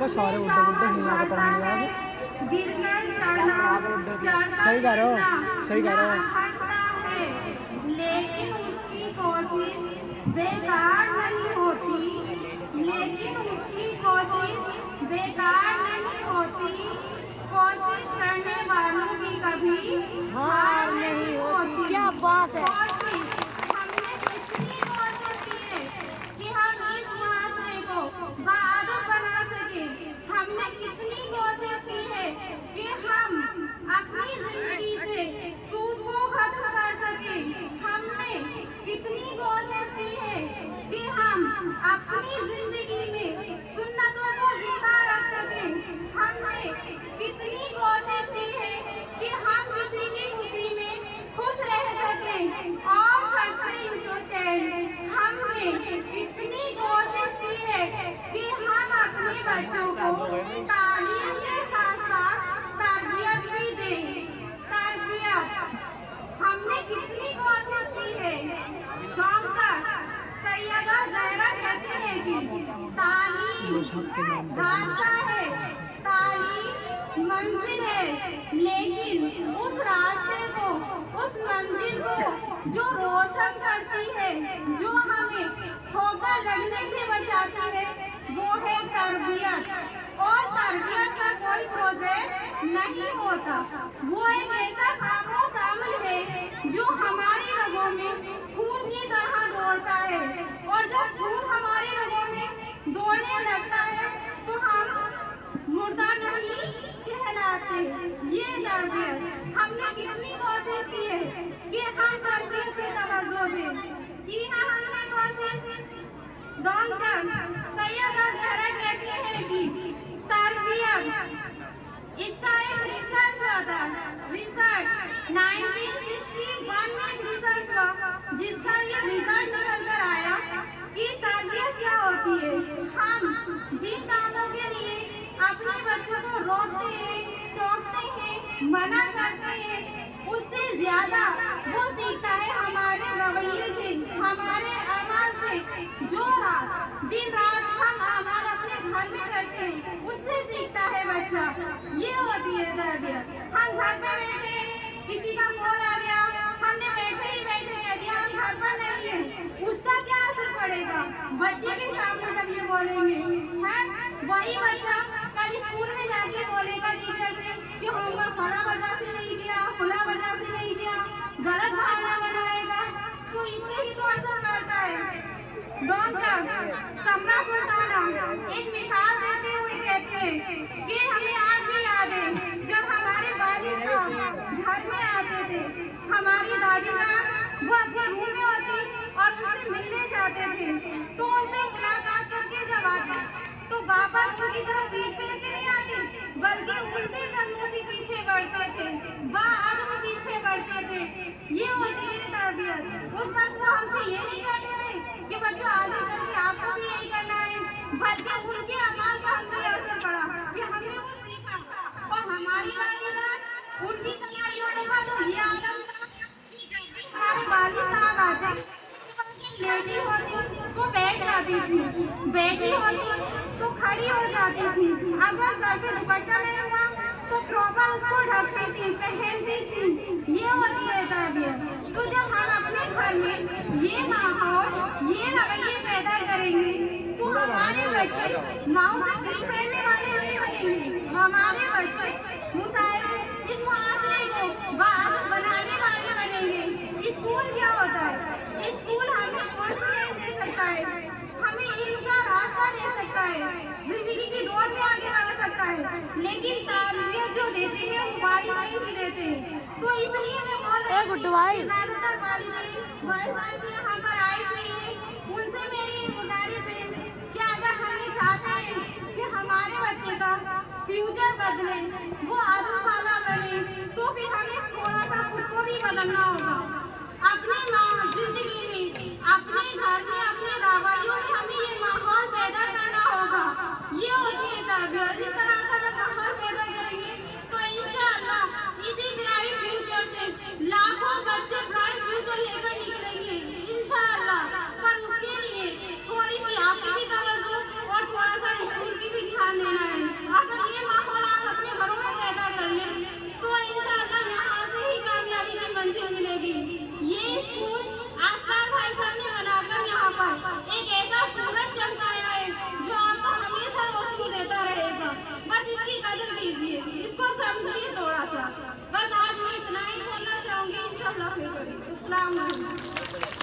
सारे उल्टे उल्टे हिला के पढ़ाएंगे आज। सही कह रहे हो, सही कह रहे हो। लेकिन उसकी कोशिश बेकार नहीं होती, लेकिन उसकी कोशिश बेकार नहीं होती। कोशिश करने वालों की कभी हार नहीं होती। क्या बात है। कोशिश हमने कितनी कोशिश की है कि हम इस मुआशरे को बाआदब बना सके। हमने कितनी कोशिश की है कि हम अपनी जिंदगी से सूद को खत्म कर सके। हमने कितनी कोशिश की है कि हम अपनी जिंदगी में सुन्नतों को जिंदा रख सके। हमने कितनी कोशिश की है कि हम किसी की खुशी में खुश रह सके। और सबसे इम्पोर्टेंट, हमने कितनी कोशिश की है कि हम अपने बच्चों को तालीम के साथ साथ तरबियत भी दें। तरबियत हमने कितनी कोशिश की है। डॉक्टर सैयदा ज़हरा कहते हैं कि तालीम रास्ता है, तालीम मंजिल है, लेकिन उस रास्ते को, उस मंजिल को जो रोशन करती है, जो हमें ठोकर लगने से बचाती है, वो है तरबियत। और तरबियत का कोई प्रोजेक्ट नहीं होता, वो एक ऐसा खामोश अमल है जो हमारी रगों में खून की तरह दौड़ता है। और जब खून हमारी रगों में दौड़ने लगता है तो हम मुर्दा नहीं कहलाते। ये तरबियत हमने कितनी कोशिश की है कि हम तरबियत पे तवज्जो दें। की है हमने कोशिश। डॉक्टर सैयदा ज़हरा कहती है कि तरबियत इसका एक रिसर्च होता है। रिसर्च 1961 में एक रिसर्च हुआ जिसका ये रिजल्ट निकल कर आया कि तरबियत क्या होती है। हम जिन कामों के लिए अपने बच्चों को रोकते हैं, टोकते हैं, मना करते हैं, उससे ज्यादा वो सीखता है हमारे रवैये से, हमारे अमाल से। जो दिन रात हम अमाल अपने घर में करते हैं, उससे सीखता है बच्चा। ये होती है तरबियत। हम घर पर बैठे हैं, किसी का कॉल आ गया, हमने बैठे ही बैठे कह दिया हम घर पर नहीं है, उसका क्या असर पड़ेगा बच्चे के सामने जब ये बोलेंगे हैं। वही बच्चा कल स्कूल में जाके बोलेगा टीचर से कि होमवर्क फला वजह से नहीं किया, फला वजह से नहीं किया, गलत भावना बनाएगा। तो इससे ही तो असर पड़ता है। डॉक्टर सम्मा सुल्ताना एक मिसाल देते हुए कहते हैं कि हमें आज भी याद है जब हमारे वालिद साहब घर में आते थे, हमारी दादी जान वो अपने रूम में होती और उनसे मिलने जाते थे, तो उनसे मुलाकात करके जब आते तो वापस उनकी तरफ पीठ फेर के नहीं आते, बल्कि उल्टे कदमों से पीछे बढ़ते थे, बाअदब पीछे बढ़ते थे। ये होती है तरबियत। उस वक्त वो हमसे ये नहीं कहते थे कि बच्चों आगे चल के आपको भी यही करना है, बल्कि उनके अमाल का हम पे असर पड़ा कि हमने वो सीखा। और हमारी वालिदा उनकी सलाहियतों का तो ये आदम था कि जब भी हमारे वालिद साहब आते लेटी होती तो बैठ जाती थी, बैठी होती तो खड़ी हो जाती थी, अगर सर पे दुपट्टा नहीं हुआ तो प्रॉपर उसको ढकती थी, पहनती थी। ये होती है तरबियत। तो जब हम अपने घर में ये माहौल, ये रवैये पैदा करेंगे तो हमारे बच्चे माँ से पीठ फेरने वाले नहीं बनेंगे, हमारे बच्चे मुसाहिब इस मुआशरे को बाअदब बनाने वाले बनेंगे। स्कूल क्या होता है? स्कूल हमें कॉन्फिडेंस दे सकता है, हमें इनका रास्ता दे सकता है, जिंदगी की दौड़ में आगे बढ़ा सकता है, लेकिन तरबियत जो देते हैं वो वालिदैन भी देते हैं। तो इसलिए मैं बोल रही हूँ ज्यादातर वालिदैन यहाँ पर आए हुए हैं, उनसे मेरी गुजारिश है कि अगर हमें चाहते हैं कि हमारे बच्चे का फ्यूचर बदले, वो आदम वाला बने, तो फिर हमें थोड़ा सा खुद को भी बदलना होगा। अपने जिंदगी में, अपने घर में, अपने रवैयों में हमें ये माहौल पैदा करना होगा। ये होती है तरबियत। इस तरह का जब माहौल पैदा करेंगे तो इंशाअल्लाह इसी ब्राइट फ्यूचर से लाखों बच्चे ब्राइट फ्यूचर लेकर निकलेंगे इंशाअल्लाह। पर उसके लिए थोड़ी सी आपकी भी तवज्जो और थोड़ा सा स्कूल की भी ध्यान देना है। कदर कीजिए, इसको समझिए थोड़ा सा। बस आज मैं इतना ही बोलना चाहूँगी। इंशाअल्लाह फिर कभी। अस्सलाम वालेकुम।